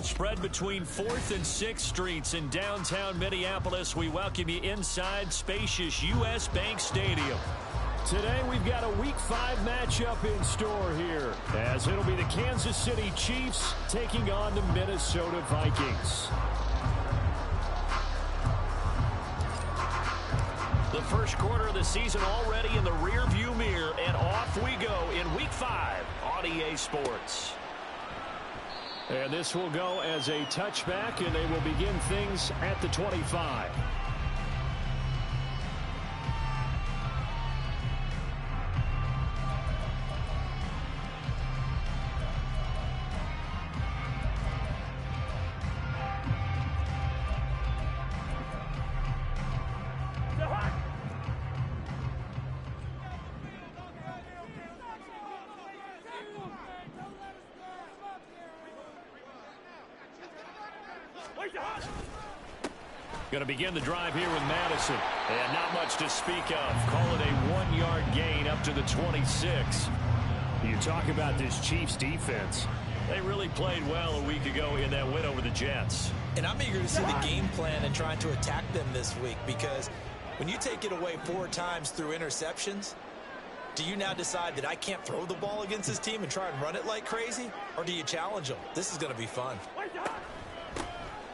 Spread between 4th and 6th Streets in downtown Minneapolis. We welcome you inside spacious U.S. Bank Stadium. Today we've got a Week 5 matchup in store here, as it'll be the Kansas City Chiefs taking on the Minnesota Vikings. The first quarter of the season already in the rearview mirror, and off we go in Week 5 on EA Sports. And this will go as a touchback, and they will begin things at the 25. Going to begin the drive here with Madison. And not much to speak of. Call it a 1-yard gain up to the 26. You talk about this Chiefs defense. They really played well a week ago in that win over the Jets. And I'm eager to see the game plan and trying to attack them this week, because when you take it away 4 times through interceptions, do you now decide that I can't throw the ball against this team and try and run it like crazy? Or do you challenge them? This is going to be fun.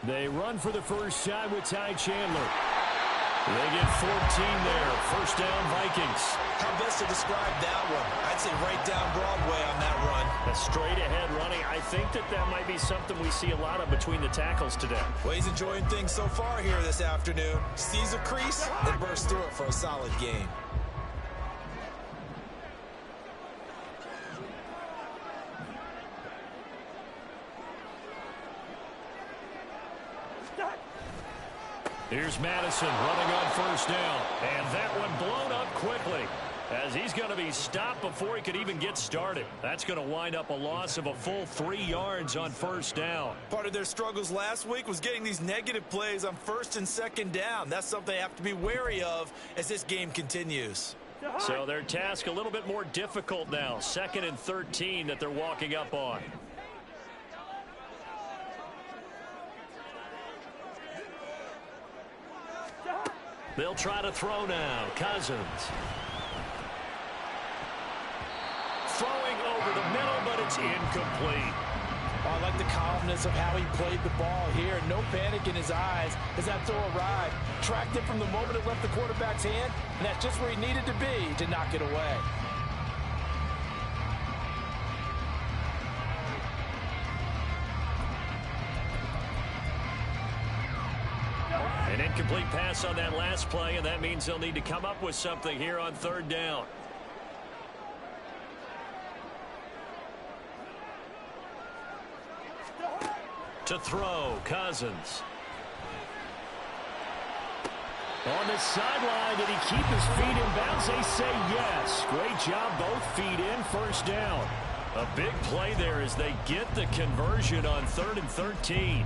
They run for the first time with Ty Chandler. They get 14 there. First down, Vikings. How best to describe that one? I'd say right down Broadway on that run. A straight-ahead running. I think that might be something we see a lot of between the tackles today. Well, he's enjoying things so far here this afternoon. Sees a crease and bursts through it for a solid gain. Here's Madison running on first down. And that one blown up quickly, as he's going to be stopped before he could even get started. That's going to wind up a loss of a full 3 yards on first down. Part of their struggles last week was getting these negative plays on first and second down. That's something they have to be wary of as this game continues. So their task a little bit more difficult now. 2nd and 13 that they're walking up on. They'll try to throw now. Cousins. Throwing over the middle, but it's incomplete. I like the calmness of how he played the ball here. No panic in his eyes as that throw arrived. Tracked it from the moment it left the quarterback's hand, and that's just where he needed to be to knock it away. An incomplete pass on that last play, and that means they'll need to come up with something here on third down. To throw, Cousins. On the sideline, did he keep his feet in bounds? They say yes. Great job, both feet in, first down. A big play there as they get the conversion on 3rd and 13.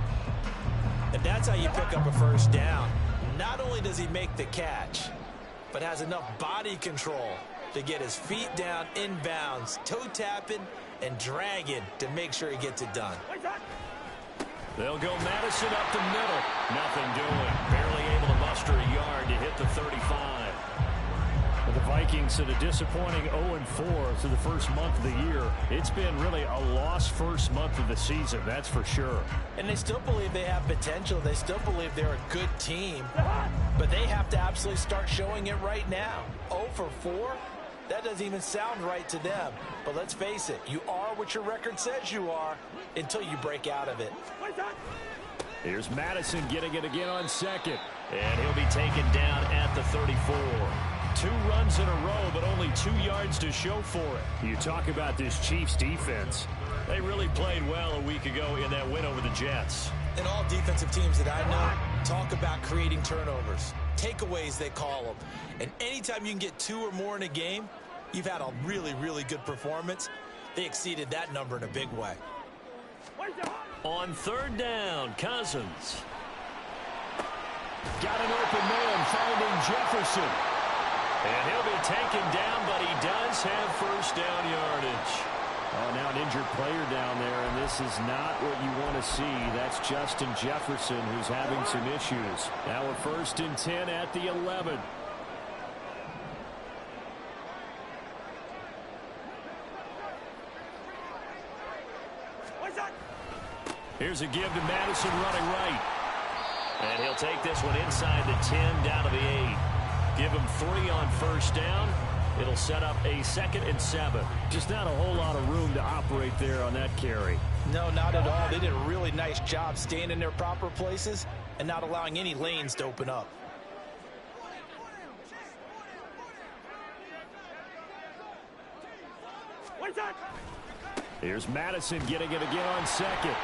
And that's how you pick up a first down. Not only does he make the catch, but has enough body control to get his feet down inbounds, toe tapping and dragging to make sure he gets it done. They'll go Madison up the middle. Nothing doing. Barely able to muster a yard to hit the 35. The Vikings at a disappointing 0-4 through the first month of the year. It's been really a lost first month of the season, that's for sure. And they still believe they have potential. They still believe they're a good team. But they have to absolutely start showing it right now. 0-4? That doesn't even sound right to them. But let's face it, you are what your record says you are until you break out of it. Here's Madison getting it again on second. And he'll be taken down at the 34. 2 runs in a row, but only 2 yards to show for it. You talk about this Chiefs defense. They really played well a week ago in that win over the Jets. And all defensive teams that I know talk about creating turnovers. Takeaways, they call them. And anytime you can get 2 or more in a game, you've had a really, really good performance. They exceeded that number in a big way. On third down, Cousins. Got an open man, finding Jefferson. And he'll be taken down, but he does have first down yardage. Oh, now an injured player down there, and this is not what you want to see. That's Justin Jefferson, who's having some issues. Now we're 1st and 10 at the 11. Here's a give to Madison running right. And he'll take this one inside the 10 down to the 8. Give him 3 on 1st down. It'll set up a 2nd and 7. Just not a whole lot of room to operate there on that carry. No, not at all. They did a really nice job staying in their proper places and not allowing any lanes to open up. Here's Madison getting it again on 2nd.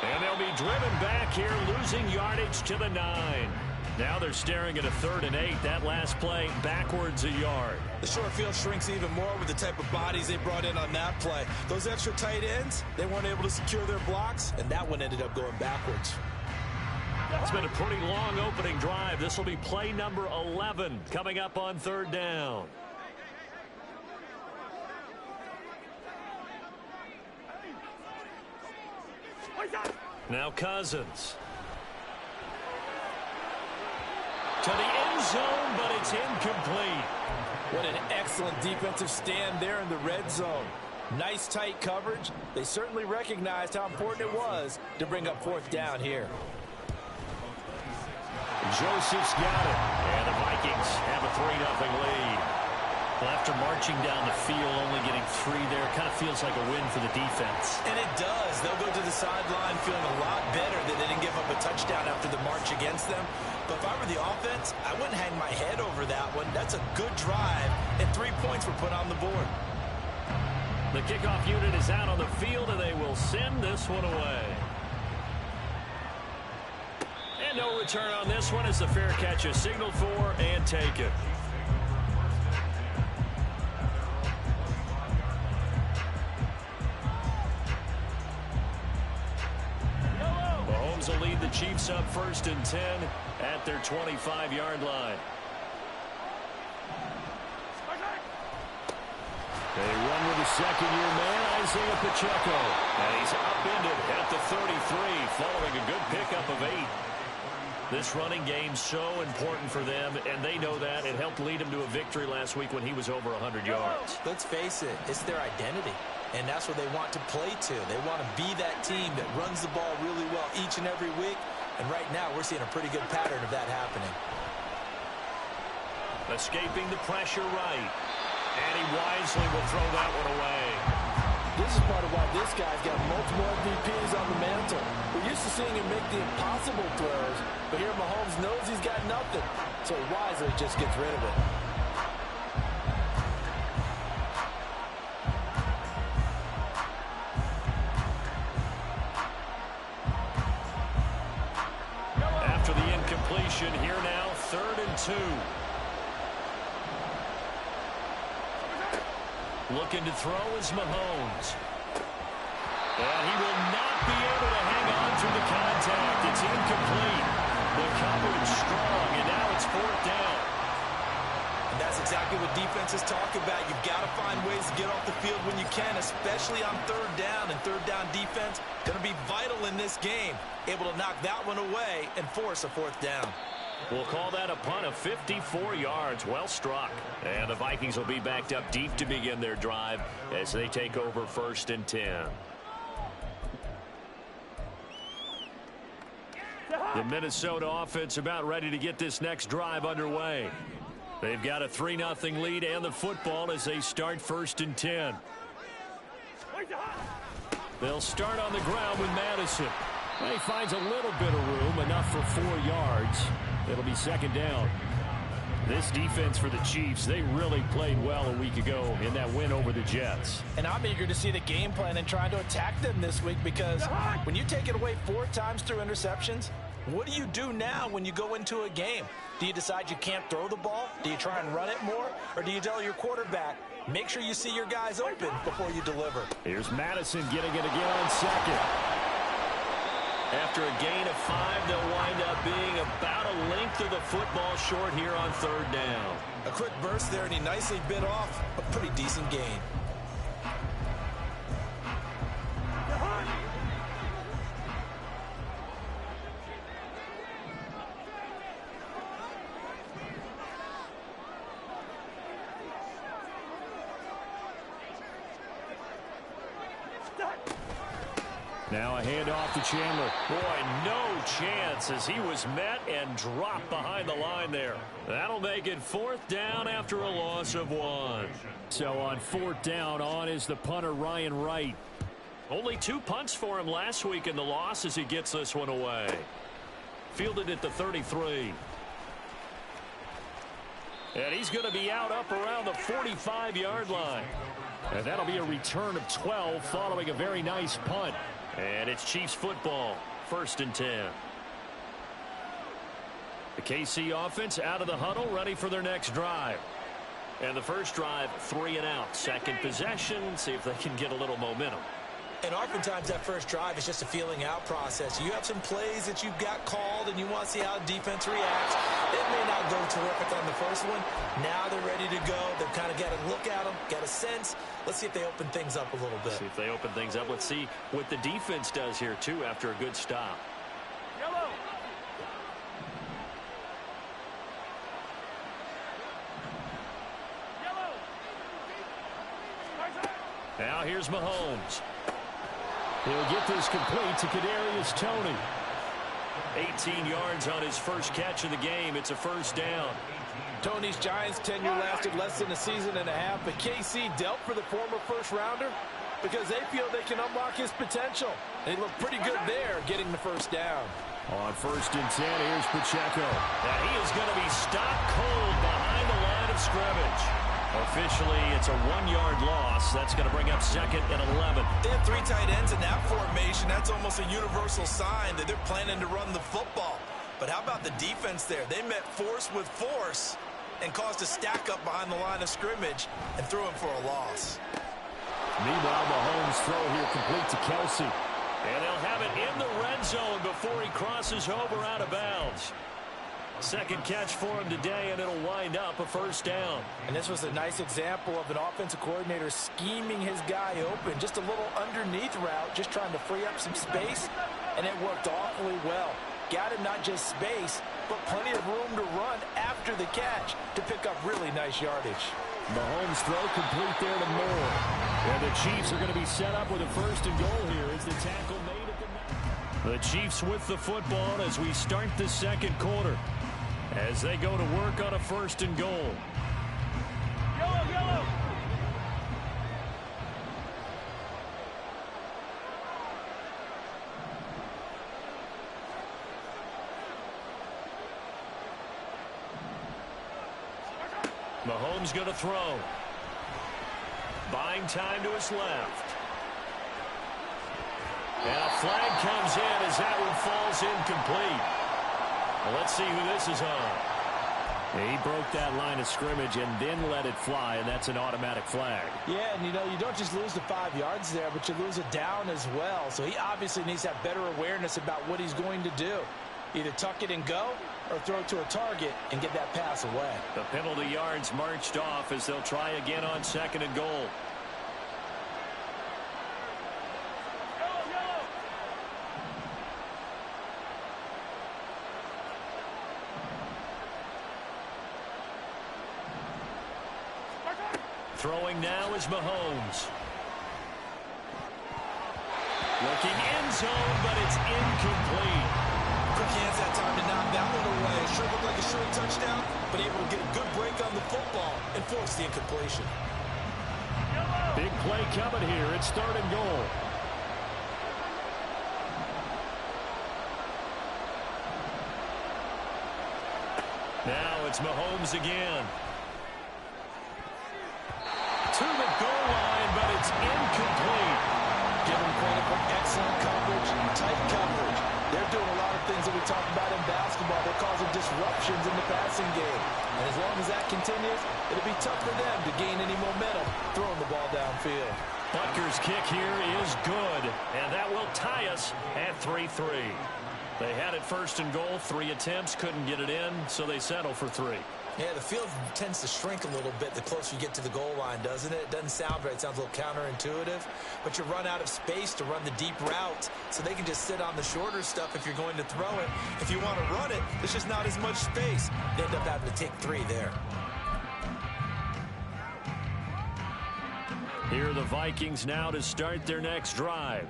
And they'll be driven back here, losing yardage to the 9. Now they're staring at a 3rd and 8. That last play backwards a yard. The short field shrinks even more with the type of bodies they brought in on that play. Those extra tight ends, they weren't able to secure their blocks, and that one ended up going backwards. It's been a pretty long opening drive. This will be play number 11 coming up on 3rd down. Now Cousins. To the end zone, but it's incomplete. What an excellent defensive stand there in the red zone. Nice tight coverage. They certainly recognized how important it was to bring up 4th down here. Joseph's got it. And the Vikings have a 3-0 lead. Well, after marching down the field, only getting 3 there, kind of feels like a win for the defense. And it does. They'll go to the sideline feeling a lot better that they didn't give up a touchdown after the march against them. But if I were the offense, I wouldn't hang my head over that one. That's a good drive, and 3 points were put on the board. The kickoff unit is out on the field, and they will send this one away. And no return on this one as the fair catch is signaled for and taken. Mahomes will lead the Chiefs up 1st and 10 at their 25-yard line. They run with the 2nd-year man, Isaiah Pacheco. And he's upended at the 33, following a good pickup of 8. This running game's so important for them, and they know that. It helped lead them to a victory last week when he was over 100 yards. Let's face it, it's their identity. And that's what they want to play to. They want to be that team that runs the ball really well each and every week. And right now, we're seeing a pretty good pattern of that happening. Escaping the pressure right. And he wisely will throw that one away. This is part of why this guy's got multiple MVPs on the mantle. We're used to seeing him make the impossible throws, but here Mahomes knows he's got nothing, so he wisely just gets rid of it. After the incompletion, here now, 3rd and 2. Looking to throw is Mahomes. And he will not be able to hang on through the contact. It's incomplete. The coverage strong, and now it's 4th down. And that's exactly what defenses talk about. You've got to find ways to get off the field when you can, especially on 3rd down. And 3rd down defense going to be vital in this game. Able to knock that one away and force a 4th down. We'll call that a punt of 54 yards. Well struck. And the Vikings will be backed up deep to begin their drive as they take over 1st and 10. The Minnesota offense about ready to get this next drive underway. They've got a 3-0 lead and the football as they start 1st and 10. They'll start on the ground with Madison. He finds a little bit of room, enough for 4 yards. It'll be 2nd down. This defense for the Chiefs, they really played well a week ago in that win over the Jets. And I'm eager to see the game plan and trying to attack them this week, because when you take it away 4 times through interceptions, what do you do now when you go into a game? Do you decide you can't throw the ball? Do you try and run it more? Or do you tell your quarterback, make sure you see your guys open before you deliver? Here's Madison getting it again on 2nd. After a gain of 5, they'll wind up being about a length of the football short here on 3rd down. A quick burst there, and he nicely bit off a pretty decent gain. Now a handoff to Chandler. Boy, no chance as he was met and dropped behind the line there. That'll make it 4th down after a loss of 1. So on 4th down, on is the punter Ryan Wright. Only 2 punts for him last week in the loss as he gets this one away. Fielded at the 33. And he's going to be out up around the 45-yard line. And that'll be a return of 12 following a very nice punt. And it's Chiefs football, 1st and 10. The KC offense out of the huddle, ready for their next drive. And the first drive, 3 and out. Second possession, see if they can get a little momentum. And oftentimes that first drive is just a feeling out process. You have some plays that you've got called and you want to see how the defense reacts. It may not go terrific on the first one. Now they're ready to go. They've kind of got to look at them, get a sense. Let's see if they open things up a little bit. See if they open things up. Let's see what the defense does here, too, after a good stop. Yellow. Now here's Mahomes. He'll get this complete to Kadarius Toney. 18 yards on his first catch of the game. It's a 1st down. Tony's Giants tenure lasted less than a season and a half, but KC dealt for the former first-rounder because they feel they can unlock his potential. They look pretty good there getting the 1st down. On 1st and 10, here's Pacheco. Now he is going to be stopped cold behind the line of scrimmage. Officially, it's a 1-yard loss. That's going to bring up 2nd and 11. They have 3 tight ends in that formation. That's almost a universal sign that they're planning to run the football. But how about the defense there? They met force with force and caused a stack up behind the line of scrimmage and threw him for a loss. Meanwhile, Mahomes' throw here complete to Kelsey. And they'll have it in the red zone before he crosses over out of bounds. Second catch for him today, and it'll wind up a 1st down. And this was a nice example of an offensive coordinator scheming his guy open. Just a little underneath route, just trying to free up some space, and it worked awfully well. Got him not just space, but plenty of room to run after the catch to pick up really nice yardage. Mahomes' throw complete there to Moore. And the Chiefs are going to be set up with a 1st and goal here as the tackle made at the net. The Chiefs with the football as we start the 2nd quarter. As they go to work on a 1st and goal. Yellow, yellow. Mahomes going to throw. Buying time to his left. And a flag comes in as that one falls incomplete. Well, let's see who this is on. He broke that line of scrimmage and then let it fly, and that's an automatic flag. Yeah, and you know, you don't just lose the 5 yards there, but you lose it down as well. So he obviously needs to have better awareness about what he's going to do. Either tuck it and go or throw it to a target and get that pass away. The penalty yards marched off as they'll try again on 2nd and goal. Throwing now is Mahomes. Looking end zone, but it's incomplete. Quick hands that time to knock that one away. Sure looked like a short touchdown, but able to get a good break on the football and force the incompletion. Big play coming here. It's 3rd and goal. Now it's Mahomes again. To the goal line, but it's incomplete. Give them credit for excellent coverage, tight coverage. They're doing a lot of things that we talk about in basketball. They're causing disruptions in the passing game. And as long as that continues, it'll be tough for them to gain any momentum throwing the ball downfield. Butker's kick here is good, and that will tie us at 3-3. They had it 1st and goal, 3 attempts, couldn't get it in, so they settle for 3. Yeah, the field tends to shrink a little bit the closer you get to the goal line, doesn't it? It doesn't sound right. It sounds a little counterintuitive. But you run out of space to run the deep route, so they can just sit on the shorter stuff if you're going to throw it. If you want to run it, there's just not as much space. They end up having to take 3 there. Here are the Vikings now to start their next drive.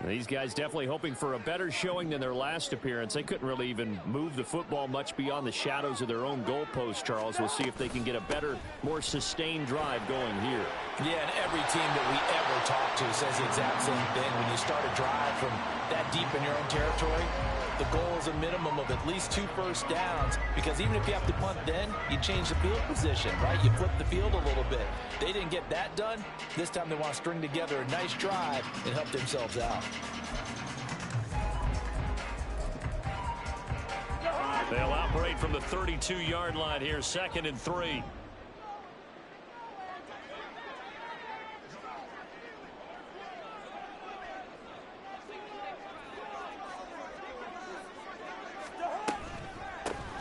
These guys definitely hoping for a better showing than their last appearance. They couldn't really even move the football much beyond the shadows of their own goalpost, Charles. We'll see if they can get a better, more sustained drive going here. Yeah, and every team that we ever talk to says the exact same thing. When you start a drive from that deep in your own territory, the goal is a minimum of at least 2 first downs, because even if you have to punt then, you change the field position, right? You flip the field a little bit. They didn't get that done. This time they want to string together a nice drive and help themselves out. They'll operate from the 32-yard line here, 2nd and 3.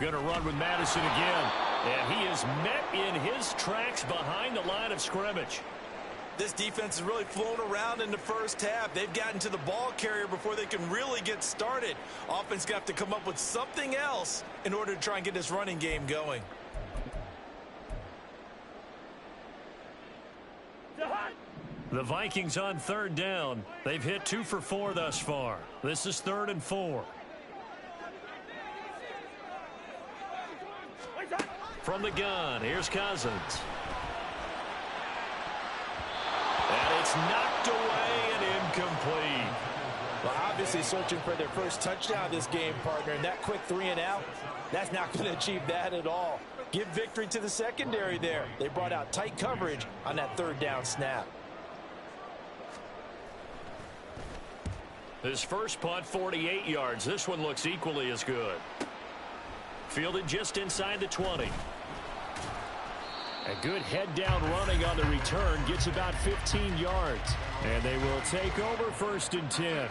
Going to run with Madison again. And he is met in his tracks behind the line of scrimmage. This defense has really flown around in the first half. They've gotten to the ball carrier before they can really get started. Offense got to come up with something else in order to try and get this running game going. The Vikings on 3rd down. They've hit 2 for 4 thus far. This is 3rd and 4. From the gun, here's Cousins. And it's knocked away and incomplete. Well, obviously searching for their first touchdown this game, partner, and that quick 3 and out, that's not going to achieve that at all. Give victory to the secondary there. They brought out tight coverage on that 3rd down snap. His first punt, 48 yards. This one looks equally as good. Fielded just inside the 20. A good head down running on the return, gets about 15 yards. And they will take over 1st and 10.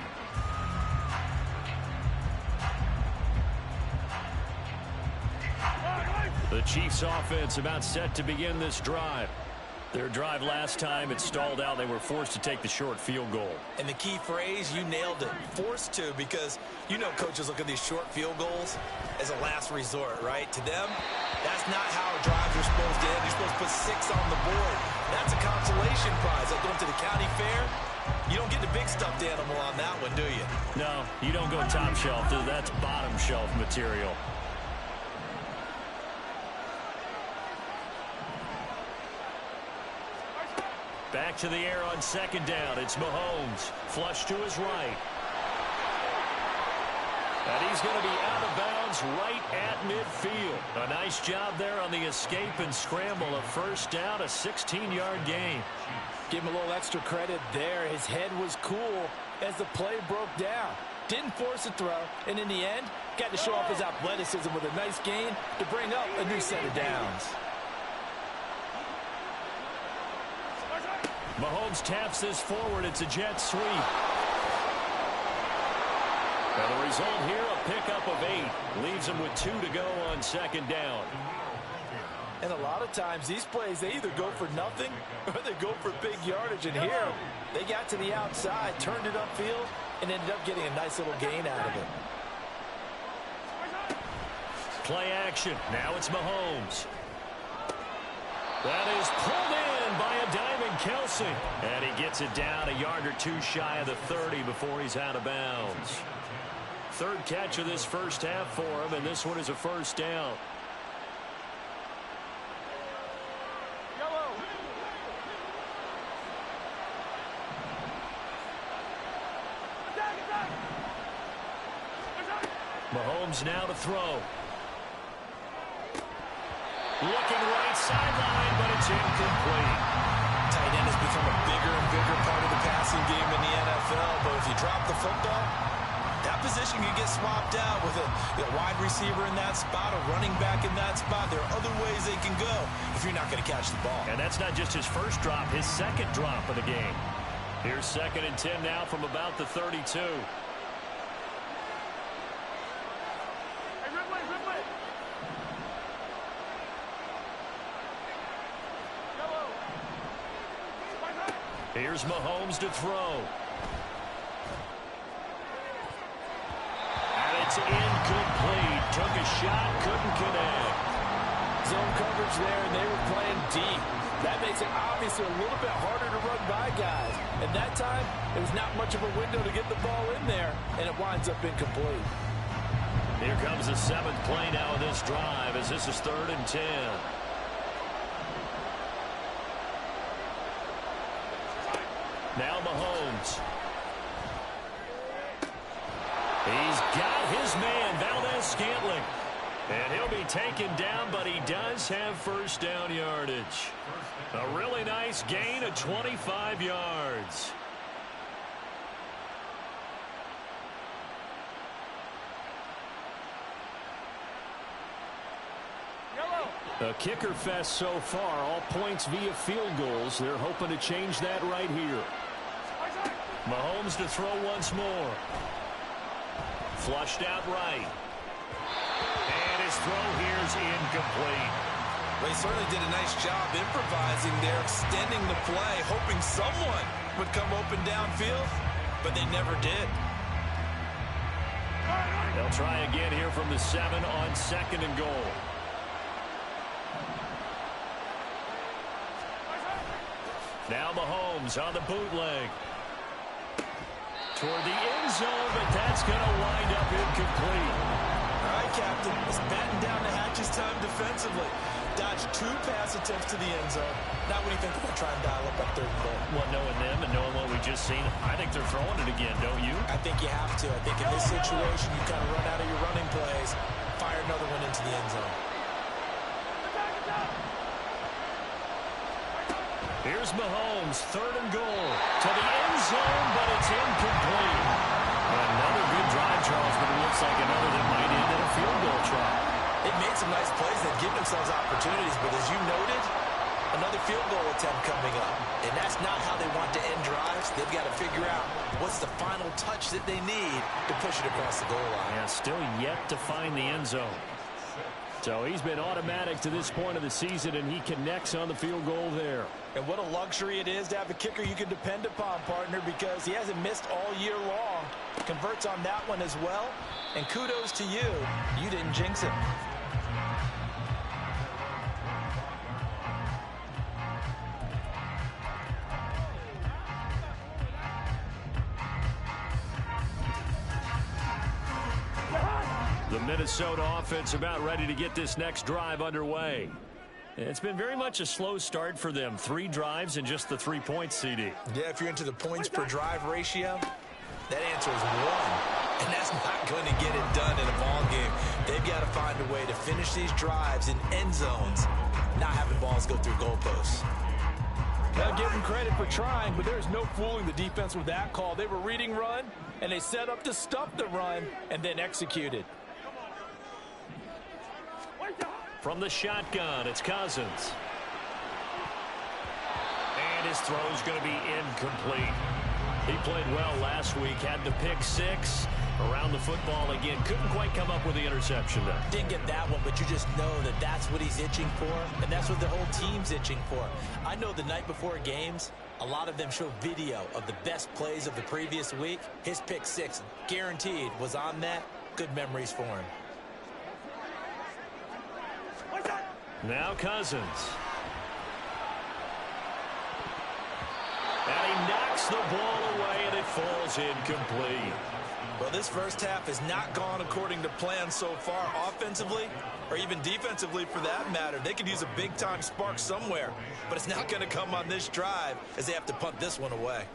The Chiefs offense about set to begin this drive. Their drive last time, it stalled out. They were forced to take the short field goal. And the key phrase, you nailed it, forced to, because you know coaches look at these short field goals as a last resort, right? To them, that's not how drives are supposed to end. You're supposed to put 6 on the board. That's a consolation prize. Like going to the county fair, you don't get the big stuffed animal on that one, do you? No, you don't go top shelf. That's bottom shelf material. Back to the air on 2nd down. It's Mahomes. Flush to his right. And he's going to be out of bounds right at midfield. A nice job there on the escape and scramble. A 1st down, a 16-yard gain. Give him a little extra credit there. His head was cool as the play broke down. Didn't force a throw, and in the end, got to show off his athleticism with a nice gain to bring up a new set of downs. Mahomes taps this forward. It's a jet sweep. And the result here, a pickup of 8. Leaves him with 2 to go on 2nd down. And a lot of times, these plays, they either go for nothing or they go for big yardage. And here, they got to the outside, turned it upfield, and ended up getting a nice little gain out of it. Play action. Now it's Mahomes. That is pulled in by a diving Kelsey. And he gets it down a yard or 2 shy of the 30 before he's out of bounds. 3rd catch of this first half for him, and this one is a 1st down. Mahomes now to throw. Looking right sideline, but it's incomplete. Tight end has become a bigger and bigger part of the passing game in the NFL, but if you drop the football, that position can get swapped out with a wide receiver in that spot, a running back in that spot. There are other ways they can go if you're not going to catch the ball. And that's not just his first drop, his 2nd drop of the game. Here's 2nd and 10 now from about the 32. Here's Mahomes to throw. And it's incomplete. Took a shot, couldn't connect. Zone coverage there, and they were playing deep. That makes it obviously a little bit harder to run by guys. And that time, it was not much of a window to get the ball in there, and it winds up incomplete. Here comes the 7th play now of this drive as this is 3rd and 10. Now Mahomes. He's got his man, Valdez-Scantling. And he'll be taken down, but he does have first down yardage. A really nice gain of 25 yards. A kicker fest so far, all points via field goals. They're hoping to change that right here. Mahomes to throw once more. Flushed out right. And his throw here is incomplete. They certainly did a nice job improvising there, extending the play, hoping someone would come open downfield, but they never did. They'll try again here from the 7 on 2nd and goal. Now Mahomes on the bootleg. Toward the end zone, but that's going to wind up incomplete. All right, Captain. Let's batten down the hatches time defensively. Dodged 2 pass attempts to the end zone. Now what do you think we're going to try and dial up on 3rd and goal? Well, knowing them and knowing what we just seen, I think they're throwing it again, don't you? I think you have to. I think in this situation, you kind of run out of your running plays, fire another one into the end zone. Here's Mahomes, 3rd and goal. To the end zone, but it's incomplete. Another good drive, Charles, but it looks like another that might end in a field goal try. They've made some nice plays. They've given themselves opportunities, but as you noted, another field goal attempt coming up. And that's not how they want to end drives. They've got to figure out what's the final touch that they need to push it across the goal line. Yeah, still yet to find the end zone. So he's been automatic to this point of the season, and he connects on the field goal there. And what a luxury it is to have a kicker you can depend upon, partner, because he hasn't missed all year long. Converts on that one as well. And kudos to you. You didn't jinx him. The Minnesota offense about ready to get this next drive underway. It's been very much a slow start for them. 3 drives and just the 3 points, CD. Yeah, if you're into the points per drive ratio, that answer is 1. And that's not going to get it done in a ball game. They've got to find a way to finish these drives in end zones, not having balls go through goalposts. I'll give them credit for trying, but there's no fooling the defense with that call. They were reading run, and they set up to stuff the run and then executed. From the shotgun, it's Cousins. And his throw's going to be incomplete. He played well last week, had the pick 6. Around the football again. Couldn't quite come up with the interception though. Didn't get that one, but you just know that that's what he's itching for, and that's what the whole team's itching for. I know the night before games, a lot of them show video of the best plays of the previous week. His pick 6, guaranteed, was on that. Good memories for him. Now Cousins. And he knocks the ball away, and it falls incomplete. Well, this first half has not gone according to plan so far, offensively or even defensively for that matter. They could use a big-time spark somewhere, but it's not going to come on this drive as they have to punt this one away.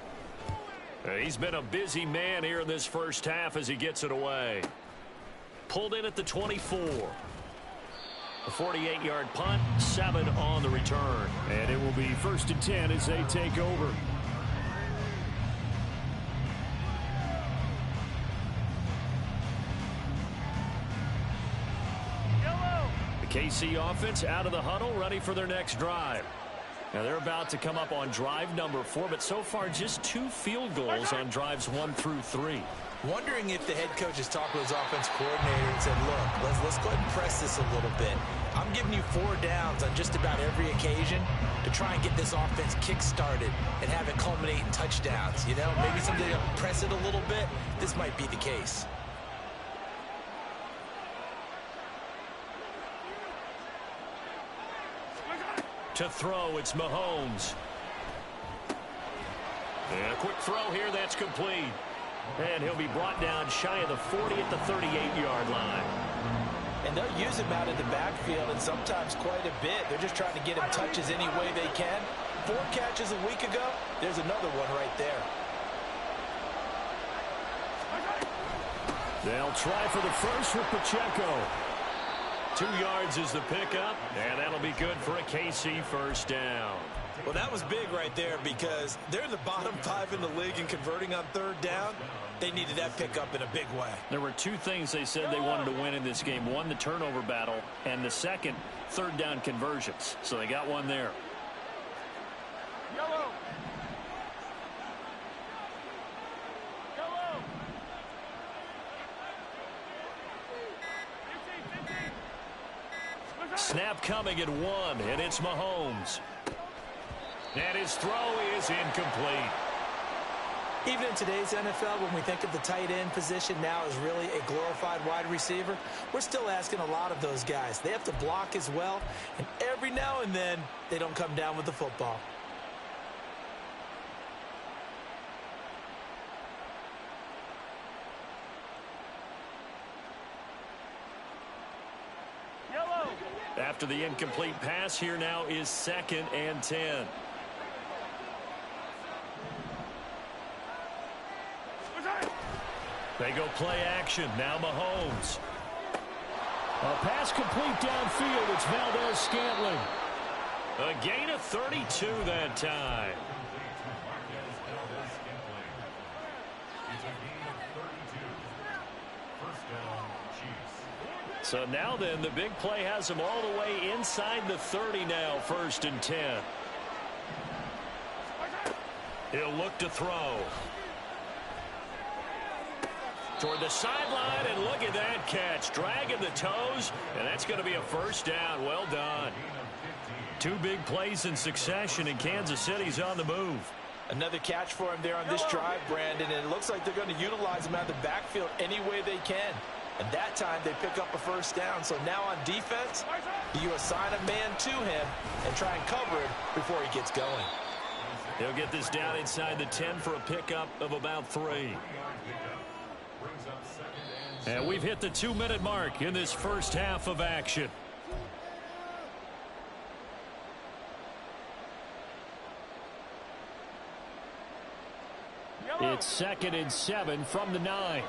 He's been a busy man here in this first half as he gets it away. Pulled in at the 24. A 48-yard punt, 7 on the return. And it will be 1st and 10 as they take over. KC offense out of the huddle, ready for their next drive. Now they're about to come up on drive number 4, but so far just 2 field goals on drives 1 through 3. Wondering if the head coach has talked with his offense coordinator and said, look, let's go ahead and press this a little bit. I'm giving you 4 downs on just about every occasion to try and get this offense kick-started and have it culminate in touchdowns. You know, maybe something to press it a little bit. This might be the case. To throw, it's Mahomes. And a quick throw here, that's complete. And he'll be brought down shy of the 40 at the 38-yard line. And they'll use him out in the backfield, and sometimes quite a bit. They're just trying to get him touches any way they can. 4 catches a week ago, there's another one right there. They'll try for the first with Pacheco. 2 yards is the pickup, and that'll be good for a KC first down. Well, that was big right there because they're in the bottom 5 in the league in converting on 3rd down. They needed that pickup in a big way. There were 2 things they said they wanted to win in this game. One, the turnover battle, and the second, 3rd down conversions. So they got one there. Yellow. Snap coming at 1, and it's Mahomes. And his throw is incomplete. Even in today's NFL, when we think of the tight end position now as really a glorified wide receiver, we're still asking a lot of those guys. They have to block as well, and every now and then, they don't come down with the football. Yellow. After the incomplete pass, here now is 2nd and 10. They go play action. Now Mahomes. A pass complete downfield. It's Valdez-Scantling. A gain of 32 that time. So now then, the big play has him all the way inside the 30 now, 1st and 10. He'll look to throw. Toward the sideline, and look at that catch. Dragging the toes, and that's going to be a first down. Well done. 2 big plays in succession, and Kansas City's on the move. Another catch for him there on this drive, Brandon, and it looks like they're going to utilize him out of the backfield any way they can. And that time they pick up a first down. So now on defense, you assign a man to him and try and cover it before he gets going. He'll get this down inside the 10 for a pickup of about 3. And we've hit the 2-minute mark in this first half of action. It's 2nd and 7 from the 9.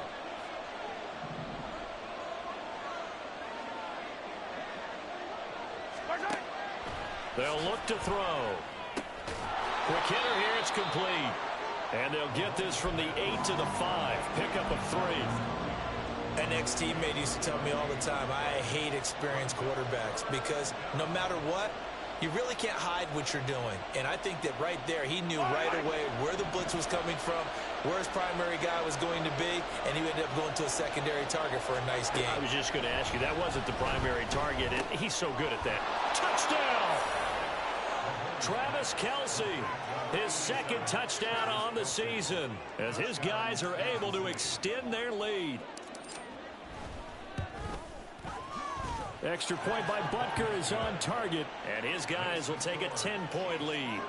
They'll look to throw. Quick hitter here, it's complete. And they'll get this from the 8 to the 5. Pickup of 3. An ex-teammate used to tell me all the time, I hate experienced quarterbacks because no matter what, you really can't hide what you're doing. And I think that right there, he knew right away where the blitz was coming from, where his primary guy was going to be, and he ended up going to a secondary target for a nice game. I was just going to ask you, that wasn't the primary target, and he's so good at that. Touchdown! Travis Kelce, his 2nd touchdown on the season, as his guys are able to extend their lead. Extra point by Butker is on target, and his guys will take a 10-point lead.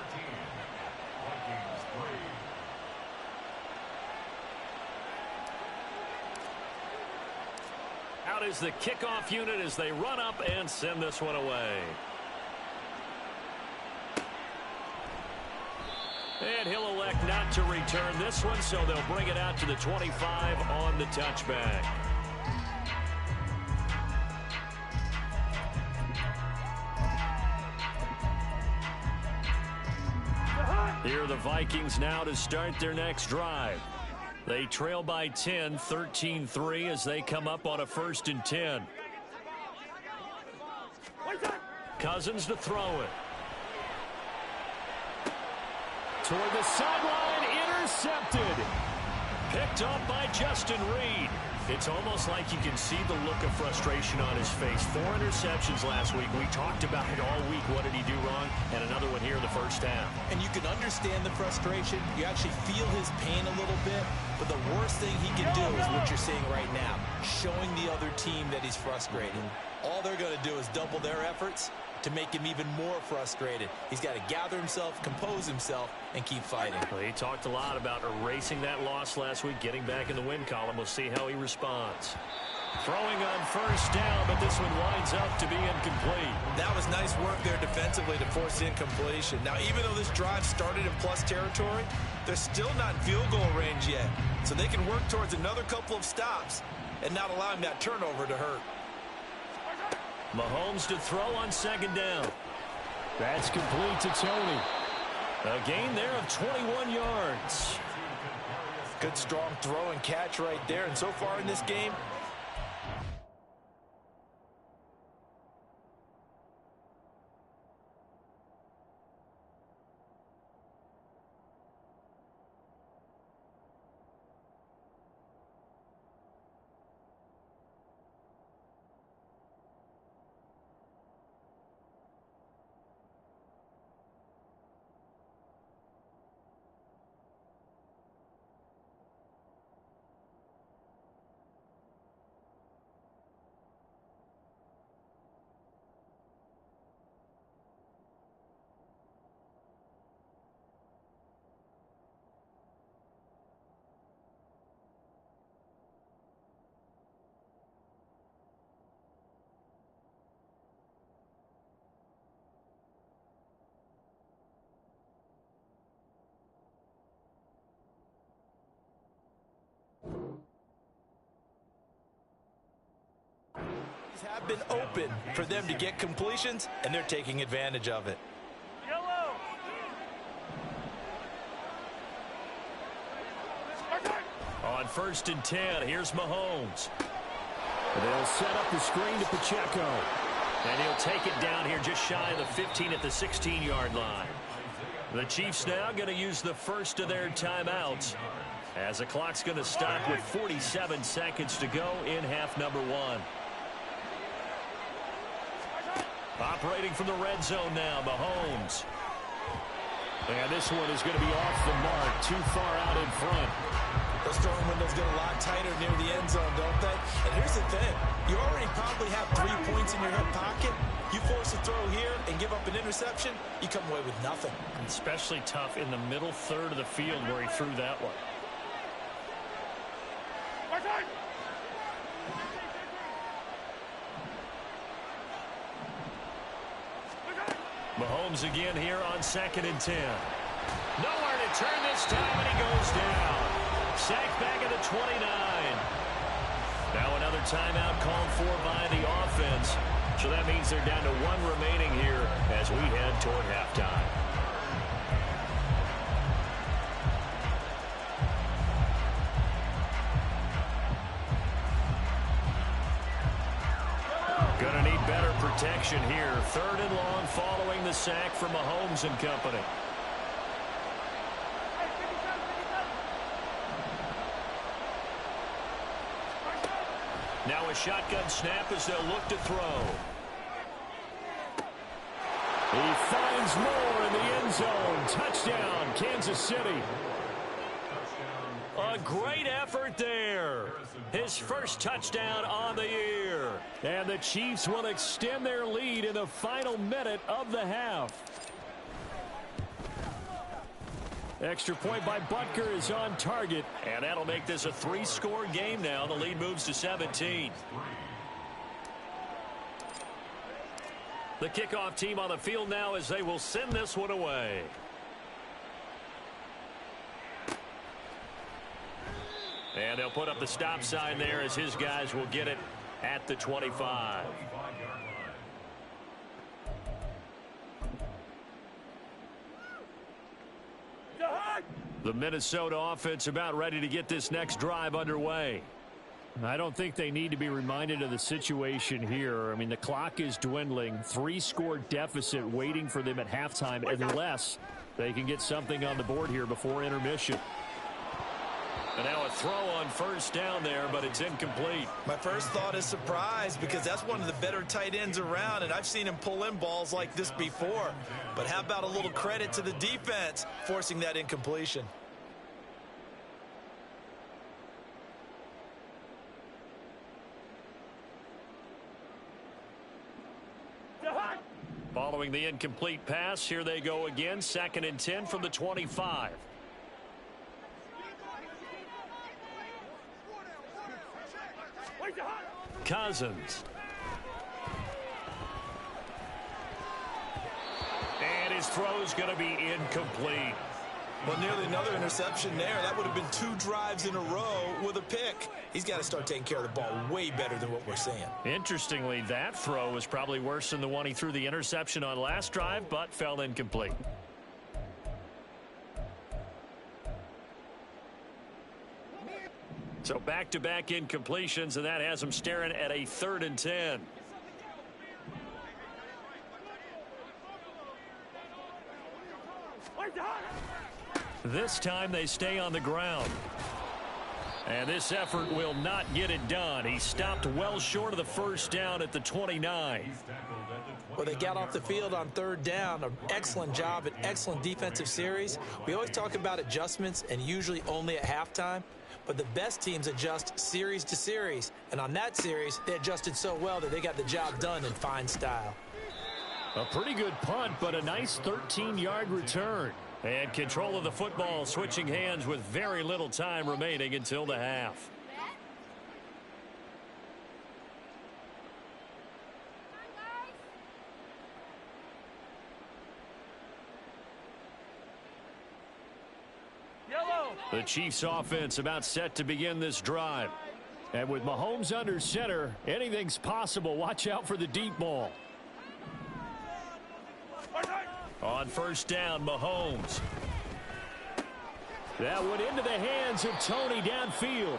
Out is the kickoff unit as they run up and send this one away. And he'll elect not to return this one, so they'll bring it out to the 25 on the touchback. Here are the Vikings now to start their next drive. They trail by 10, 13-3 as they come up on a 1st and 10. Cousins to throw it. Toward the sideline, intercepted. Picked up by Justin Reed. It's almost like you can see the look of frustration on his face. 4 interceptions last week. We talked about it all week. What did he do wrong? And another one here in the first half. And you can understand the frustration. You actually feel his pain a little bit. But the worst thing he can do is what you're seeing right now, showing the other team that he's frustrated. All they're going to do is double their efforts to make him even more frustrated. He's got to gather himself, compose himself, and keep fighting. Well, he talked a lot about erasing that loss last week, getting back in the win column. We'll see how he responds. Throwing on first down, but this one winds up to be incomplete. That was nice work there defensively to force incompletion. Now, even though this drive started in plus territory, they're still not in field goal range yet. So they can work towards another couple of stops and not allowing that turnover to hurt. Mahomes to throw on second down. That's complete to Tony. A gain there of 21 yards. Good strong throw and catch right there. And so far in this game, have been open for them to get completions, and they're taking advantage of it. On first and 10, here's Mahomes. They'll set up the screen to Pacheco. And he'll take it down here just shy of the 15 at the 16-yard line. The Chiefs now going to use the first of their timeouts, as the clock's going to stop with 47 seconds to go in half number one. Operating from the red zone now, Mahomes. And this one is going to be off the mark, too far out in front. Those throwing windows get a lot tighter near the end zone, don't they? And here's the thing. You already probably have 3 points in your hip pocket. You force a throw here and give up an interception, you come away with nothing. Especially tough in the middle third of the field where he threw that one. Mahomes again here on second and 10. Nowhere to turn this time, and he goes down. Sacked back at the 29. Now another timeout called for by the offense. So that means they're down to 1 remaining here as we head toward halftime. Gonna need better protection here. 3rd and long following the sack from Mahomes and company. Now a shotgun snap as they'll look to throw. He finds Moore in the end zone. Touchdown, Kansas City. A great effort there. His first touchdown on the year. And the Chiefs will extend their lead in the final minute of the half. Extra point by Butker is on target, and that'll make this a 3-score game now. The lead moves to 17. The kickoff team on the field now as they will send this one away. And they'll put up the stop sign there as his guys will get it at the 25. The Minnesota offense about ready to get this next drive underway. I don't think they need to be reminded of the situation here. I mean, the clock is dwindling. 3-score deficit waiting for them at halftime unless they can get something on the board here before intermission. And now a throw on first down there, but it's incomplete. My first thought is surprise because that's one of the better tight ends around, and I've seen him pull in balls like this before. But how about a little credit to the defense forcing that incompletion? throwing the incomplete pass. Here they go again. 2nd and 10 from the 25. Cousins. And his throw's going to be incomplete. Well, nearly another interception there. That would have been 2 drives in a row with a pick. He's got to start taking care of the ball way better than what we're seeing. Interestingly, that throw was probably worse than the one he threw the interception on last drive, but fell incomplete. So back-to-back incompletions, and that has him staring at a 3rd and 10. This time they stay on the ground. And this effort will not get it done. He stopped well short of the first down at the 29. Well, they got off the field on 3rd down. An excellent job, an excellent defensive series. We always talk about adjustments, and usually only at halftime. But the best teams adjust series to series. And on that series, they adjusted so well that they got the job done in fine style. A pretty good punt, but a nice 13-yard return. And control of the football switching hands with very little time remaining until the half. The Chiefs offense about set to begin this drive. And with Mahomes under center, anything's possible. Watch out for the deep ball. On 1st down, Mahomes. That went into the hands of Tony downfield.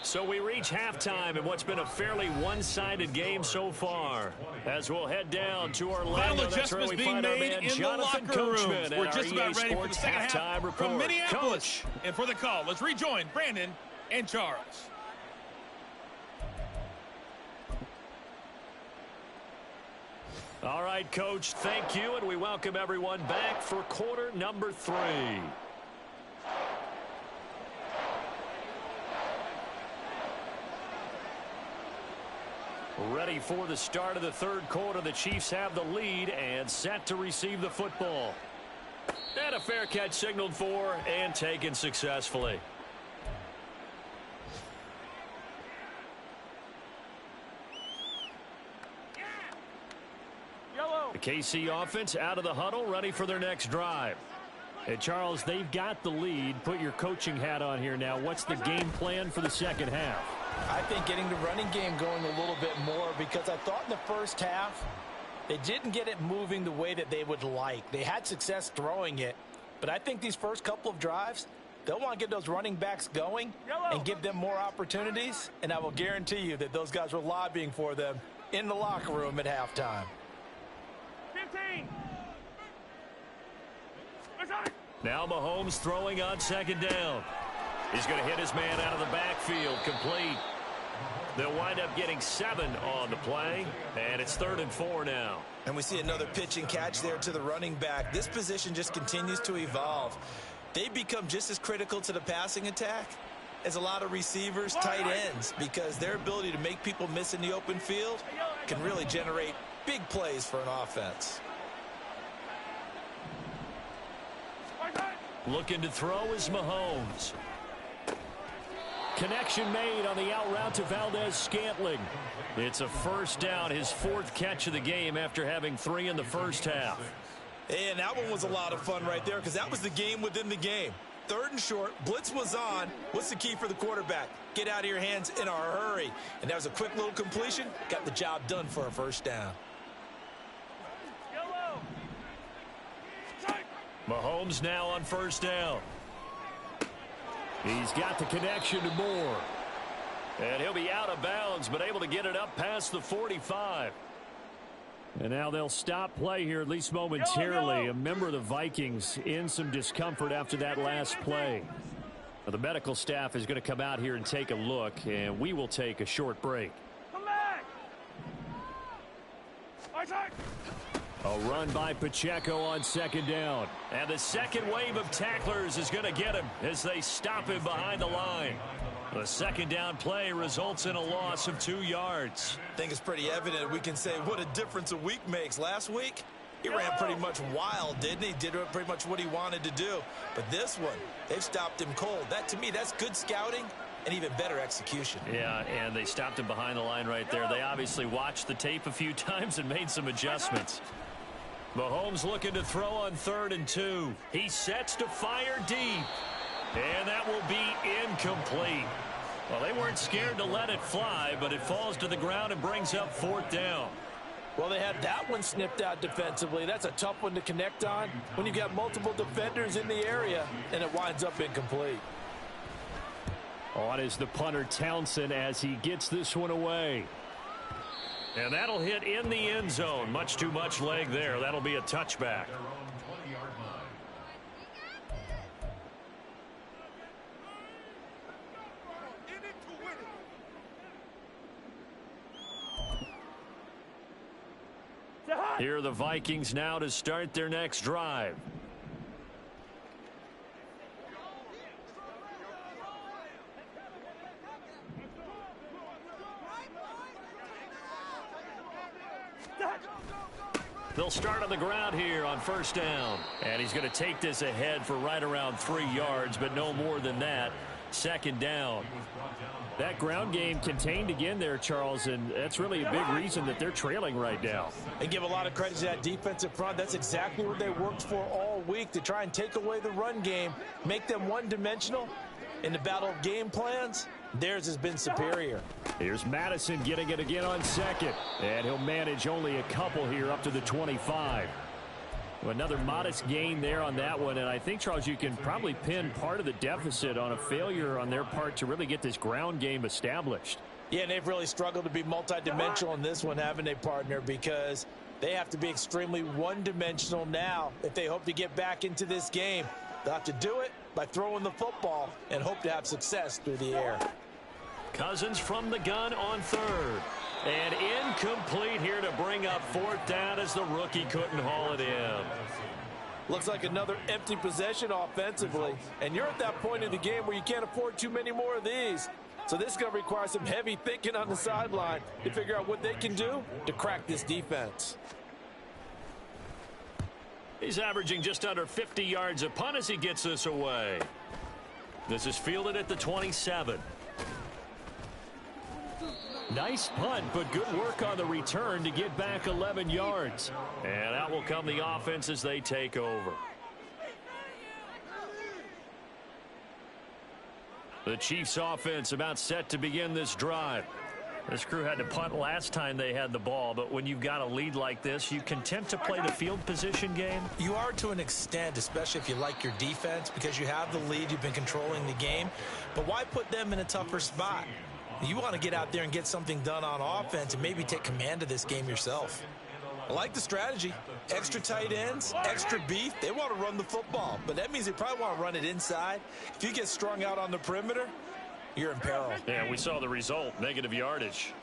So we reach halftime in what's been a fairly one-sided game so far. As we'll head down to Orlando, final adjustments being made in the locker rooms. We're just about ready for the second half from Minneapolis. And for the call, let's rejoin Brandon and Charles. All right, Coach, thank you, and we welcome everyone back for quarter number 3. Ready for the start of the 3rd quarter. The Chiefs have the lead and set to receive the football. And a fair catch signaled for and taken successfully. The KC offense out of the huddle, ready for their next drive. And Charles, they've got the lead. Put your coaching hat on here now. What's the game plan for the second half? I think getting the running game going a little bit more, because I thought in the first half they didn't get it moving the way that they would like. They had success throwing it, but I think these first couple of drives, they'll want to get those running backs going and give them more opportunities, and I will guarantee you that those guys were lobbying for them in the locker room at halftime. 15. Now Mahomes throwing on 2nd down. He's going to hit his man out of the backfield, complete. They'll wind up getting 7 on the play, and it's 3rd and 4 now. And we see another pitch and catch there to the running back. This position just continues to evolve. They become just as critical to the passing attack as a lot of receivers, tight ends, because their ability to make people miss in the open field can really generate big plays for an offense. Looking to throw is Mahomes. Connection made on the out route to Valdez-Scantling. It's a 1st down, his 4th catch of the game after having 3 in the first half. And that one was a lot of fun right there, because that was the game within the game. 3rd and short, blitz was on. What's the key for the quarterback? Get out of your hands in a hurry. And that was a quick little completion. Got the job done for a 1st down. Mahomes now on 1st down. He's got the connection to Moore. And he'll be out of bounds, but able to get it up past the 45. And now they'll stop play here, at least momentarily. A member of the Vikings in some discomfort after that last play. Now, the medical staff is going to come out here and take a look, and we will take a short break. Come back. A run by Pacheco on 2nd down. And the second wave of tacklers is going to get him as they stop him behind the line. The second down play results in a loss of 2 yards. I think it's pretty evident. We can say what a difference a week makes. Last week, he ran pretty much wild, didn't he? Did pretty much what he wanted to do. But this one, they've stopped him cold. That, to me, that's good scouting and even better execution. Yeah, and they stopped him behind the line right there. They obviously watched the tape a few times and made some adjustments. Mahomes looking to throw on 3rd and 2. He sets to fire deep. And that will be incomplete. Well, they weren't scared to let it fly, but it falls to the ground and brings up 4th down. Well, they had that one snipped out defensively. That's a tough one to connect on when you've got multiple defenders in the area, and it winds up incomplete. On is the punter Townsend as he gets this one away. And that'll hit in the end zone. Much too much leg there. That'll be a touchback. Here are the Vikings now to start their next drive. They'll start on the ground here on 1st down. And he's going to take this ahead for right around 3 yards, but no more than that. 2nd down. That ground game contained again there, Charles, and that's really a big reason that they're trailing right now. And give a lot of credit to that defensive front. That's exactly what they worked for all week, to try and take away the run game, make them one-dimensional. In the battle of game plans, theirs has been superior. Here's Madison getting it again on 2nd, and he'll manage only a couple here up to the 25. Another modest gain there on that one, and I think, Charles, you can probably pin part of the deficit on a failure on their part to really get this ground game established. Yeah, and they've really struggled to be multidimensional in this one, haven't they, partner? Because they have to be extremely one-dimensional now if they hope to get back into this game. They'll have to do it by throwing the football and hope to have success through the air. Cousins from the gun on 3rd. And incomplete here to bring up 4th down as the rookie couldn't haul it in. Looks like another empty possession offensively. And you're at that point in the game where you can't afford too many more of these. So this is going to require some heavy thinking on the sideline to figure out what they can do to crack this defense. He's averaging just under 50 yards a punt as he gets this away. This is fielded at the 27. Nice punt, but good work on the return to get back 11 yards. And out will come the offense as they take over. The Chiefs offense about set to begin this drive. This crew had to punt last time they had the ball, but when you've got a lead like this, you content to play the field position game? You are to an extent, especially if you like your defense, because you have the lead, you've been controlling the game. But why put them in a tougher spot? You want to get out there and get something done on offense and maybe take command of this game yourself. I like the strategy. Extra tight ends, extra beef. They want to run the football, but that means they probably want to run it inside. If you get strung out on the perimeter, you're in peril. Yeah, we saw the result, negative yardage.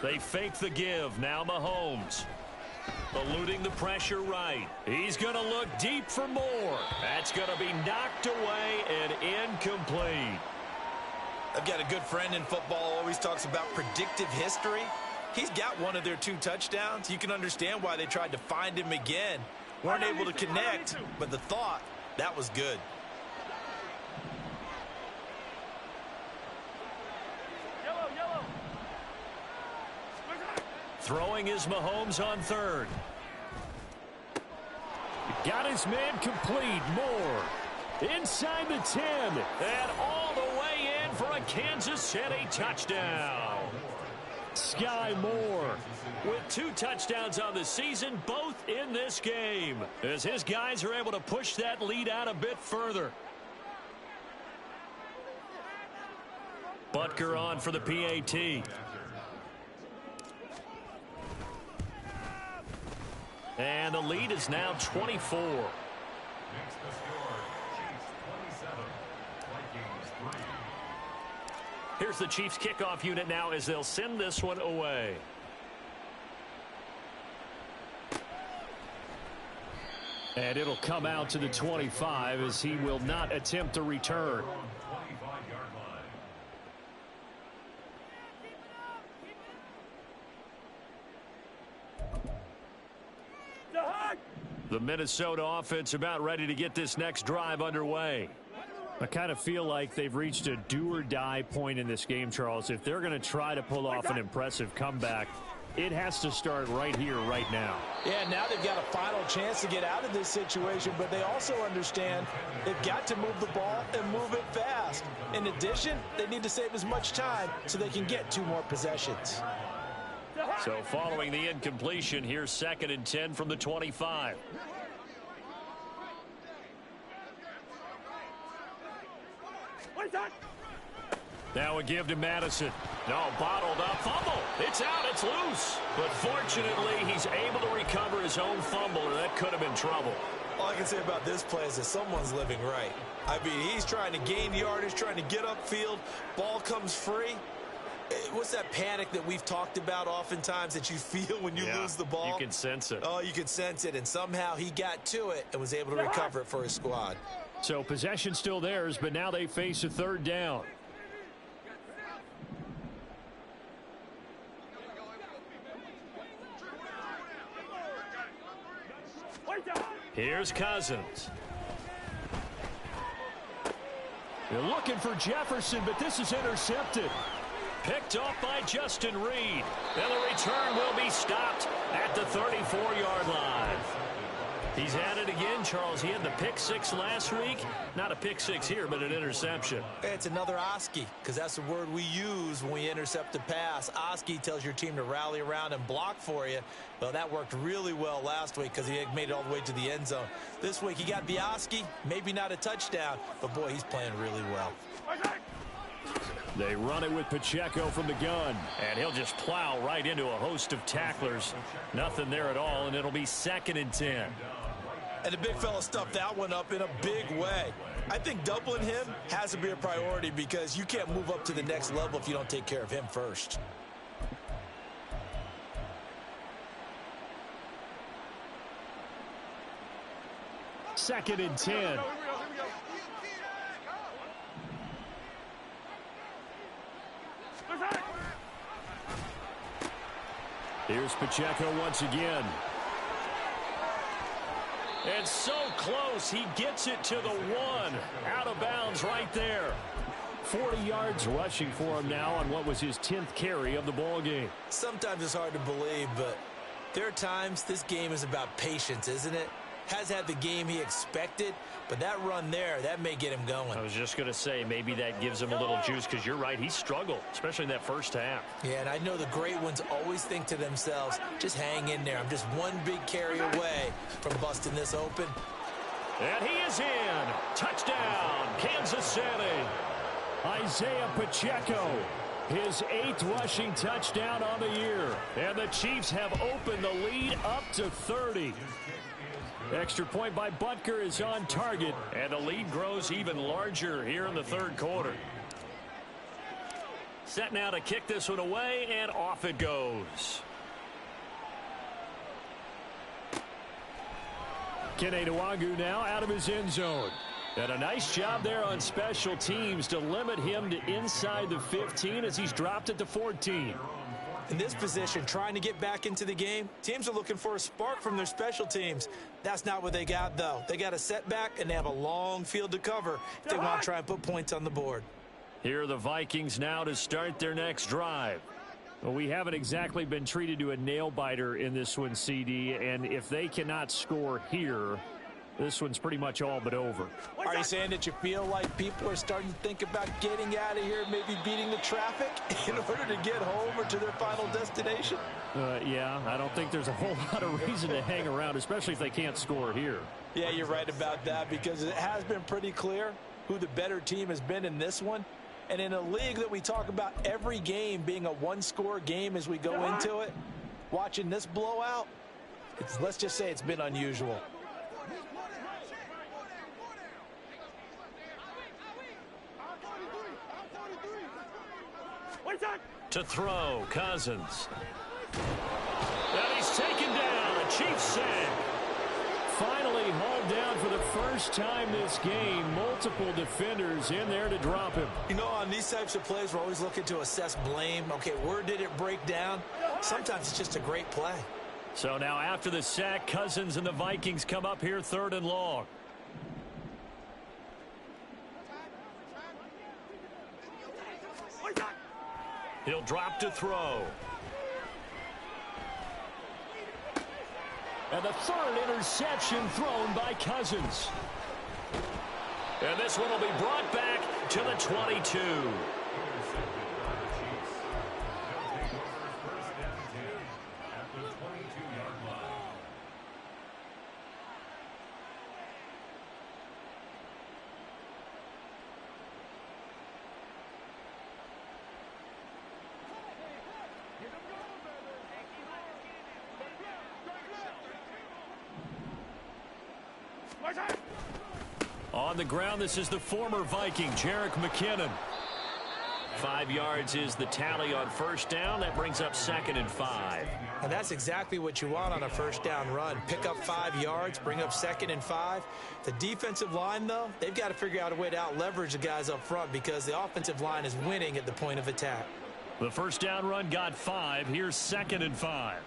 They fake the give. Now Mahomes. Eluding the pressure right. He's going to look deep for more. That's going to be knocked away and incomplete. I've got a good friend in football, always talks about predictive history. He's got one of their 2 touchdowns. You can understand why they tried to find him again. Weren't able to connect, but the thought, that was good. Throwing is Mahomes on 3rd. Got his man complete. Moore inside the 10. And all the way in for a Kansas City touchdown. Sky Moore with 2 touchdowns on the season, both in this game, as his guys are able to push that lead out a bit further. Butker on for the PAT. And the lead is now 24. Here's the Chiefs kickoff unit now as they'll send this one away. And it'll come out to the 25 as he will not attempt to return. The Minnesota offense about ready to get this next drive underway. I kind of feel like they've reached a do-or-die point in this game, Charles. If they're going to try to pull off an impressive comeback, it has to start right here, right now. Yeah, now they've got a final chance to get out of this situation, but they also understand they've got to move the ball and move it fast. In addition, they need to save as much time so they can get 2 more possessions. So following the incompletion, here's 2nd and 10 from the 25. Now a give to Madison. No, bottled up. Fumble. It's out. It's loose. But fortunately, he's able to recover his own fumble, or that could have been trouble. All I can say about this play is that someone's living right. I mean, he's trying to gain yardage, trying to get upfield. Ball comes free. What's that panic that we've talked about oftentimes that you feel when you lose the ball? You can sense it. Oh, you can sense it, and somehow he got to it and was able to recover it for his squad. So possession still theirs, but now they face a 3rd down. Here's Cousins. They're looking for Jefferson, but this is intercepted. Picked off by Justin Reed. And the return will be stopped at the 34-yard line. He's at it again, Charles. He had the pick 6 last week. Not a pick 6 here, but an interception. It's another Oski, because that's the word we use when we intercept a pass. Oski tells your team to rally around and block for you. Well, that worked really well last week because he had made it all the way to the end zone. This week, he got the Oski, maybe not a touchdown, but, boy, he's playing really well. They run it with Pacheco from the gun, and he'll just plow right into a host of tacklers. Nothing there at all, and it'll be 2nd and 10. And the big fella stuffed that one up in a big way. I think doubling him has to be a priority because you can't move up to the next level if you don't take care of him first. Second and 10. Here's Pacheco once again. And so close, he gets it to the 1. Out of bounds right there. 40 yards rushing for him now on what was his 10th carry of the ball game. Sometimes it's hard to believe, but there are times this game is about patience, isn't it? Has had the game he expected, but that run there, that may get him going. I was just going to say, maybe that gives him a little juice, because you're right, he struggled, especially in that first half. Yeah, and I know the great ones always think to themselves, just hang in there. I'm just one big carry away from busting this open. And he is in. Touchdown, Kansas City. Isaiah Pacheco, his 8th rushing touchdown on the year. And the Chiefs have opened the lead up to 30. Extra point by Butker is on target, and the lead grows even larger here in the 3rd quarter. Set now to kick this one away, and off it goes. Kene Nwangwu now out of his end zone. And a nice job there on special teams to limit him to inside the 15 as he's dropped it to 14. In this position, trying to get back into the game, teams are looking for a spark from their special teams. That's not what they got, though. They got a setback, and they have a long field to cover if they want to try and put points on the board. Here are the Vikings now to start their next drive. Well, we haven't exactly been treated to a nail-biter in this one, CD, and if they cannot score here, this one's pretty much all but over. Are you saying that you feel like people are starting to think about getting out of here, maybe beating the traffic in order to get home or to their final destination? Yeah, I don't think there's a whole lot of reason to hang around, especially if they can't score here. Yeah, you're right about that because it has been pretty clear who the better team has been in this one. And in a league that we talk about every game being a one-score game as we go into it, watching this blowout, let's just say it's been unusual. To throw, Cousins. And he's taken down, a Chiefs sack. Finally hauled down for the first time this game. Multiple defenders in there to drop him. You know, on these types of plays, we're always looking to assess blame. Okay, where did it break down? Sometimes it's just a great play. So now after the sack, Cousins and the Vikings come up here 3rd and long. He'll drop to throw. And the 3rd interception thrown by Cousins. And this one will be brought back to the 22. On the ground, this is the former Viking, Jerick McKinnon. 5 yards is the tally on 1st down. That brings up 2nd and 5. And that's exactly what you want on a 1st down run. Pick up 5 yards, bring up 2nd and 5. The defensive line, though, they've got to figure out a way to out-leverage the guys up front because the offensive line is winning at the point of attack. The 1st down run got 5. Here's 2nd and 5.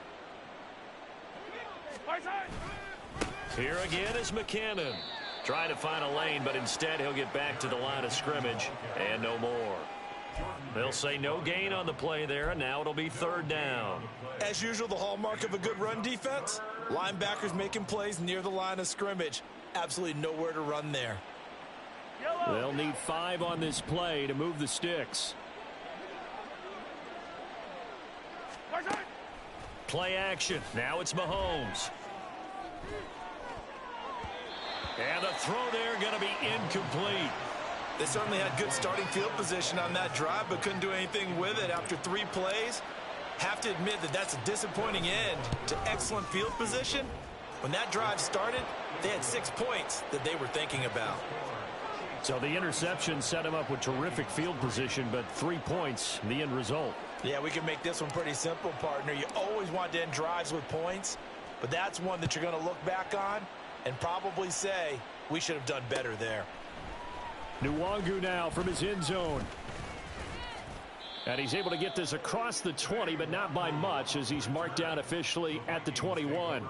Here again is McKinnon. Trying to find a lane, but instead he'll get back to the line of scrimmage and no more. They'll say no gain on the play there, and now it'll be 3rd down. As usual, the hallmark of a good run defense, linebackers making plays near the line of scrimmage. Absolutely nowhere to run there. They'll need 5 on this play to move the sticks. Play action. Now it's Mahomes. And the throw there going to be incomplete. They certainly had good starting field position on that drive, but couldn't do anything with it after 3 plays. Have to admit that that's a disappointing end to excellent field position. When that drive started, they had 6 points that they were thinking about. So the interception set him up with terrific field position, but 3 points, the end result. Yeah, we can make this one pretty simple, partner. You always want to end drives with points, but that's one that you're going to look back on and probably say, we should have done better there. Nwangu now from his end zone. And he's able to get this across the 20, but not by much as he's marked down officially at the 21.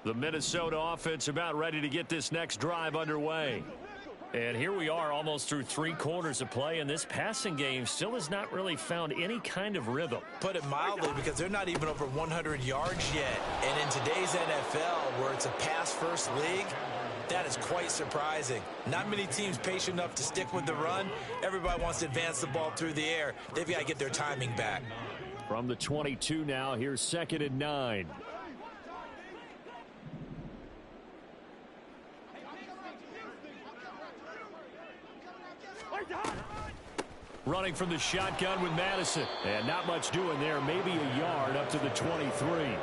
The Minnesota offense about ready to get this next drive underway. And here we are almost through 3 quarters of play, and this passing game still has not really found any kind of rhythm. Put it mildly, because they're not even over 100 yards yet. And in today's NFL, where it's a pass-first league, that is quite surprising. Not many teams patient enough to stick with the run. Everybody wants to advance the ball through the air. They've got to get their timing back. From the 22 now, here's 2nd and 9. Running from the shotgun with Madison. And not much doing there. Maybe a yard up to the 23.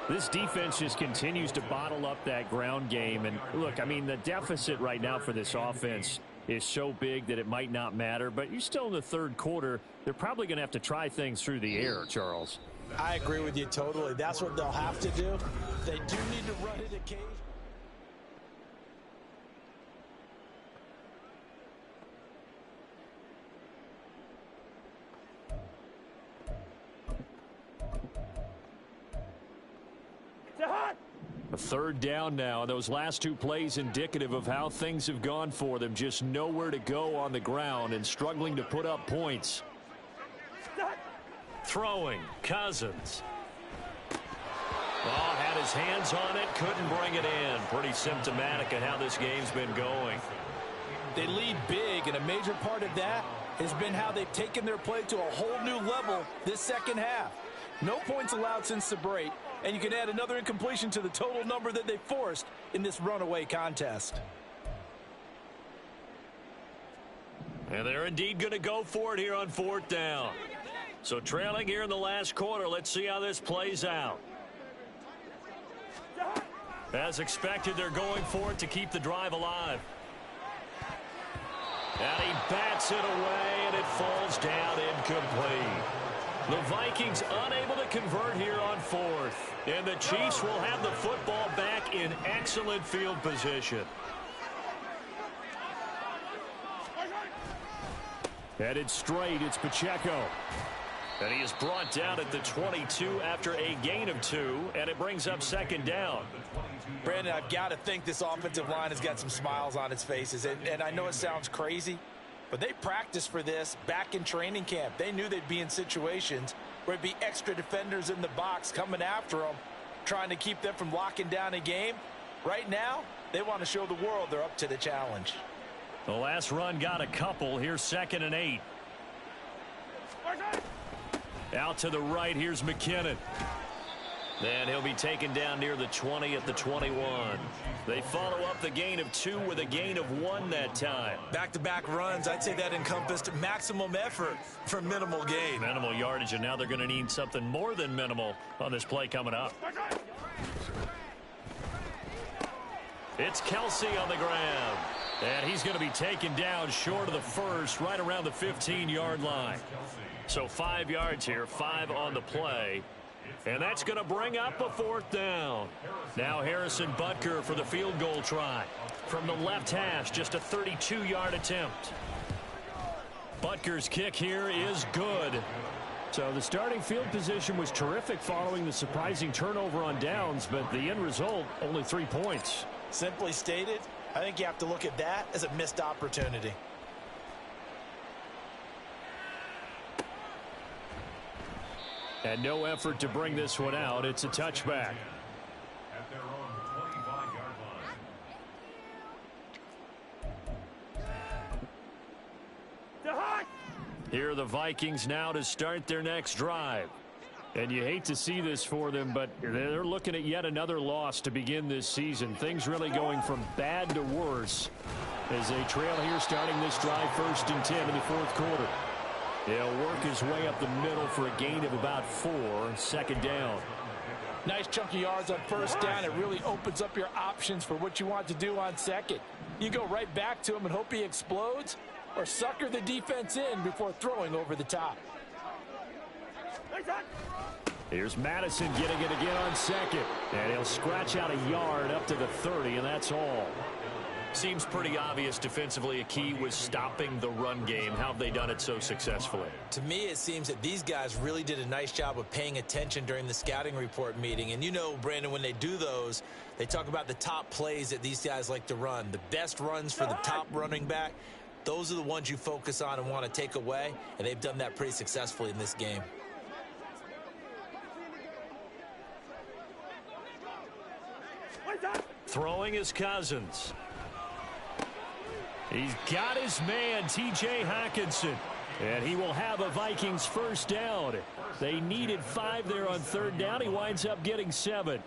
This defense just continues to bottle up that ground game. And look, I mean, the deficit right now for this offense is so big that it might not matter. But you're still in the 3rd quarter. They're probably going to have to try things through the air, Charles. I agree with you totally. That's what they'll have to do. They do need to run it occasionally. A 3rd down now. Those last 2 plays indicative of how things have gone for them. Just nowhere to go on the ground and struggling to put up points. Throwing, Cousins. Oh, had his hands on it, couldn't bring it in. Pretty symptomatic of how this game's been going. They lead big, and a major part of that has been how they've taken their play to a whole new level this 2nd half. No points allowed since the break, and you can add another incompletion to the total number that they forced in this runaway contest. And they're indeed going to go for it here on 4th down. So trailing here in the last quarter, let's see how this plays out. As expected, they're going for it to keep the drive alive. And he bats it away, and it falls down incomplete. The Vikings unable to convert here on fourth. And the Chiefs will have the football back in excellent field position. Headed straight, it's Pacheco. And he is brought down at the 22 after a gain of 2, and it brings up second down. Brandon, I've got to think this offensive line has got some smiles on its faces. And I know it sounds crazy, but they practiced for this back in training camp. They knew they'd be in situations where it'd be extra defenders in the box coming after them, trying to keep them from locking down a game. Right now, they want to show the world they're up to the challenge. The last run got a couple. Here's 2nd and 8. Out to the right, here's McKinnon. Then he'll be taken down near the 20 at the 21. They follow up the gain of 2 with a gain of 1 that time. Back-to-back runs, I'd say that encompassed maximum effort for minimal gain. Minimal yardage, and now they're going to need something more than minimal on this play coming up. It's Kelsey on the ground. And he's going to be taken down short of the first, right around the 15-yard line. So 5 yards here, 5 on the play. And that's going to bring up a 4th down. Now Harrison Butker for the field goal try. From the left hash, just a 32-yard attempt. Butker's kick here is good. So the starting field position was terrific following the surprising turnover on downs, but the end result, only 3 points. Simply stated, I think you have to look at that as a missed opportunity. And no effort to bring this one out. It's a touchback. At their own 25-yard line. Here are the Vikings now to start their next drive. And you hate to see this for them, but they're looking at yet another loss to begin this season. Things really going from bad to worse as they trail here starting this drive 1st and 10 in the 4th quarter. He'll work his way up the middle for a gain of about 4, 2nd down. Nice chunky yards on 1st down. It really opens up your options for what you want to do on 2nd. You go right back to him and hope he explodes, or sucker the defense in before throwing over the top. Here's Madison getting it again on 2nd. And he'll scratch out a yard up to the 30, and that's all. Seems pretty obvious defensively a key was stopping the run game. How have they done it so successfully? To me, it seems that these guys really did a nice job of paying attention during the scouting report meeting. And you know, Brandon, when they do those, they talk about the top plays that these guys like to run. The best runs for the top running back, those are the ones you focus on and want to take away. And they've done that pretty successfully in this game. Throwing is Cousins. He's got his man, T.J. Hockenson. And he will have a Vikings 1st down. They needed 5 there on 3rd down. He winds up getting 7.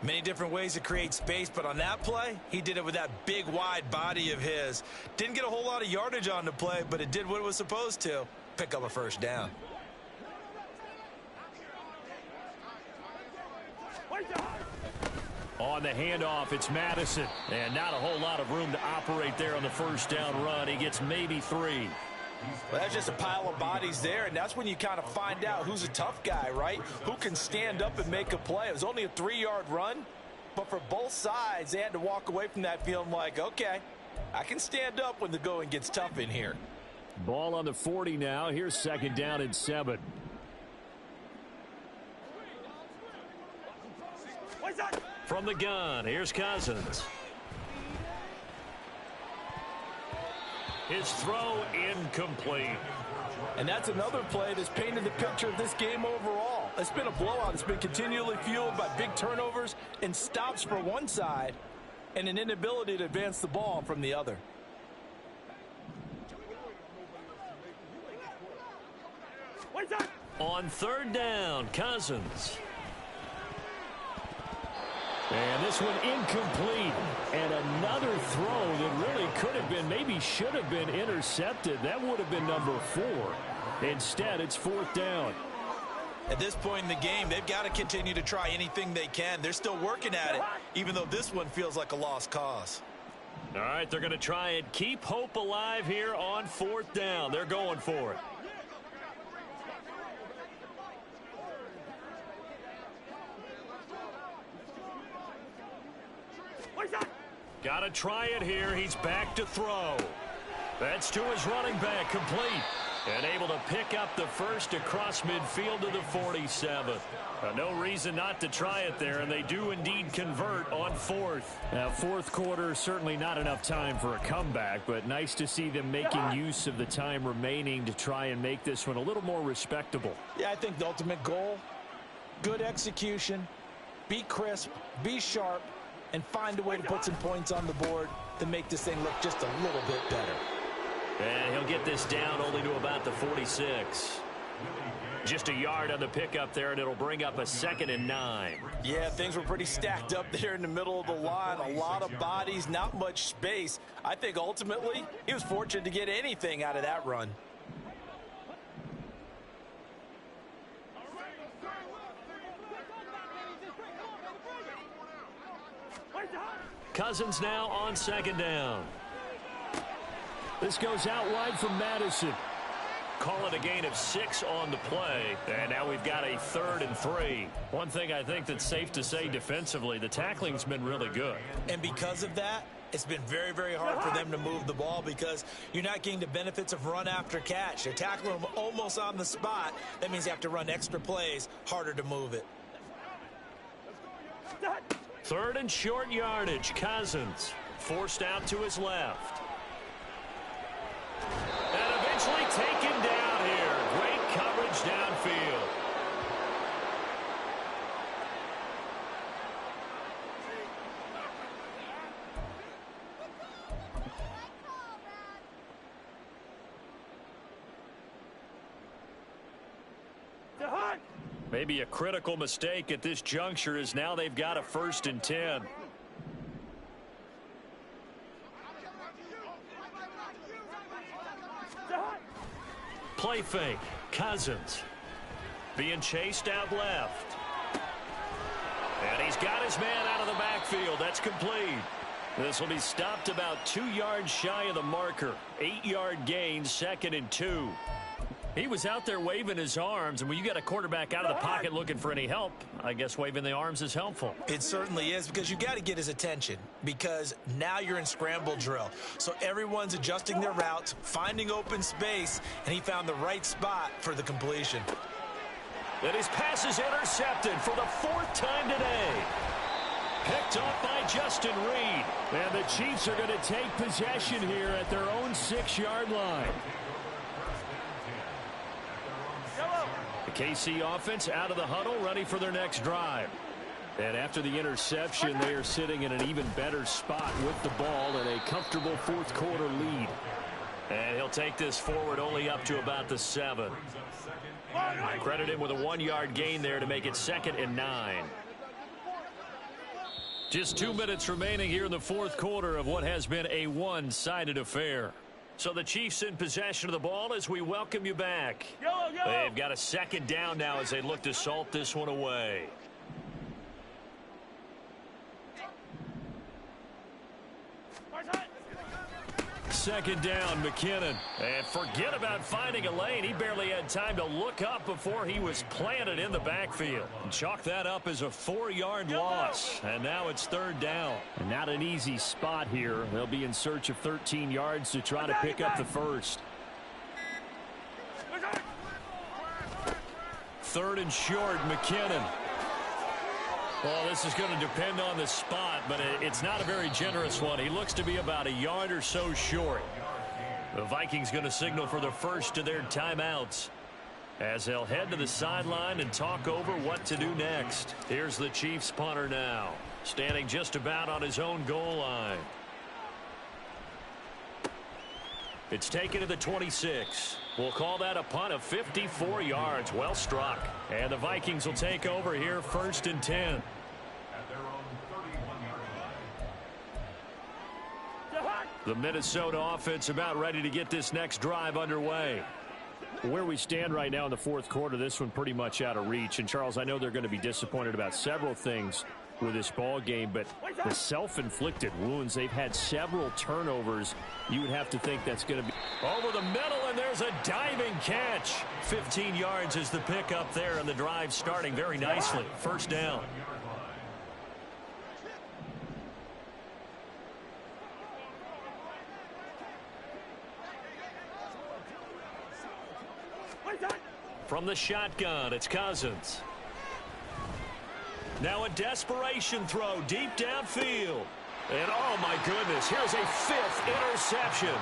Many different ways to create space, but on that play, he did it with that big, wide body of his. Didn't get a whole lot of yardage on the play, but it did what it was supposed to. Pick up a 1st down. On the handoff, it's Madison. And not a whole lot of room to operate there on the 1st down run. He gets maybe 3. Well, that's just a pile of bodies there, and that's when you kind of find out who's a tough guy, right? Who can stand up and make a play. It was only a 3-yard run, but for both sides, they had to walk away from that feeling like, okay, I can stand up when the going gets tough in here. Ball on the 40 now. Here's 2nd down and 7. From the gun, here's Cousins. His throw incomplete. And that's another play that's painted the picture of this game overall. It's been a blowout. It's been continually fueled by big turnovers and stops for one side and an inability to advance the ball from the other. On 3rd down, Cousins. And this one incomplete. And another throw that really could have been, maybe should have been intercepted. That would have been number 4. Instead, it's 4th down. At this point in the game, they've got to continue to try anything they can. They're still working at it, even though this one feels like a lost cause. All right, they're going to try and keep hope alive here on 4th down. They're going for it. to try it here. He's back to throw. That's to his running back, complete. And able to pick up the first across midfield to the 47. No reason not to try it there, and they do indeed convert on fourth. Now, fourth quarter, certainly not enough time for a comeback, but nice to see them making use of the time remaining to try and make this one a little more respectable. Yeah, I think the ultimate goal, good execution, be crisp, be sharp, and find a way to put some points on the board to make this thing look just a little bit better. And he'll get this down only to about the 46. Just a yard on the pickup there, and it'll bring up a 2nd and 9. Yeah, things were pretty stacked up there in the middle of the line. A lot of bodies, not much space. I think ultimately he was fortunate to get anything out of that run. Cousins now on 2nd down. This goes out wide from Madison. Call it a gain of 6 on the play. And now we've got a 3rd and 3. One thing I think that's safe to say defensively, the tackling's been really good. And because of that, it's been very, very hard for them to move the ball because you're not getting the benefits of run after catch. They're tackling them almost on the spot. That means you have to run extra plays, harder to move it. 3rd and short yardage. Cousins forced out to his left. And eventually taken down here. Great coverage downfield. Maybe a critical mistake at this juncture is now they've got a 1st and 10. Play fake. Cousins being chased out left. And he's got his man out of the backfield. That's complete. This will be stopped about 2 yards shy of the marker. 8-yard gain, 2nd and 2. He was out there waving his arms, and when you got a quarterback out of the pocket looking for any help, I guess waving the arms is helpful. It certainly is, because you got to get his attention, because now you're in scramble drill. So everyone's adjusting their routes, finding open space, and he found the right spot for the completion. And his pass is intercepted for the 4th time today. Picked up by Justin Reed. And the Chiefs are going to take possession here at their own 6-yard line. The KC offense out of the huddle, ready for their next drive. And after the interception, they are sitting in an even better spot with the ball and a comfortable 4th quarter lead. And he'll take this forward only up to about the 7. Credit him with a 1-yard gain there to make it 2nd and 9. Just 2 minutes remaining here in the 4th quarter of what has been a one-sided affair. So the Chiefs in possession of the ball as we welcome you back. They've got a 2nd down now as they look to salt this one away. Second down, McKinnon. And forget about finding a lane. He barely had time to look up before he was planted in the backfield. Chalk that up as a 4-yard loss. And now it's 3rd down. And not an easy spot here. They'll be in search of 13 yards to try to pick up the first. 3rd and short, McKinnon. Well, this is going to depend on the spot, but it's not a very generous one. He looks to be about a yard or so short. The Vikings going to signal for the first of their timeouts as they'll head to the sideline and talk over what to do next. Here's the Chiefs punter now, standing just about on his own goal line. It's taken to the 26. We'll call that a punt of 54 yards. Well struck. And the Vikings will take over here, 1st and 10. The Minnesota offense about ready to get this next drive underway. Where we stand right now in the 4th quarter, this one pretty much out of reach. And, Charles, I know they're going to be disappointed about several things with this ball game, but the self-inflicted wounds, they've had several turnovers. You would have to think that's going to be over the middle, and there's a diving catch. 15 yards is the pickup there, and the drive starting very nicely. 1st down. From the shotgun, it's Cousins. Now a desperation throw deep downfield. And oh my goodness, here's a 5th interception.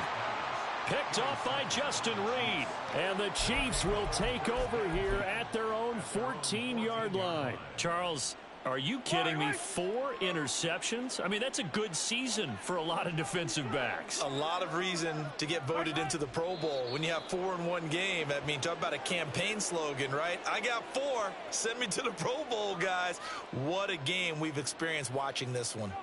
Picked off by Justin Reed. And the Chiefs will take over here at their own 14-yard line. Charles, are you kidding me? 4 interceptions? I mean, that's a good season for a lot of defensive backs. A lot of reason to get voted into the Pro Bowl. When you have 4 in one game, I mean, talk about a campaign slogan, right? I got 4. Send me to the Pro Bowl, guys. What a game we've experienced watching this one.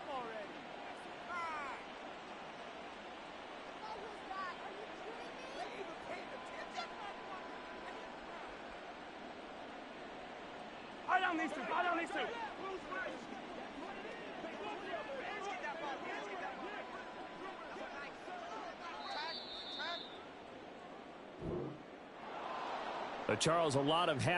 Charles, a lot of happy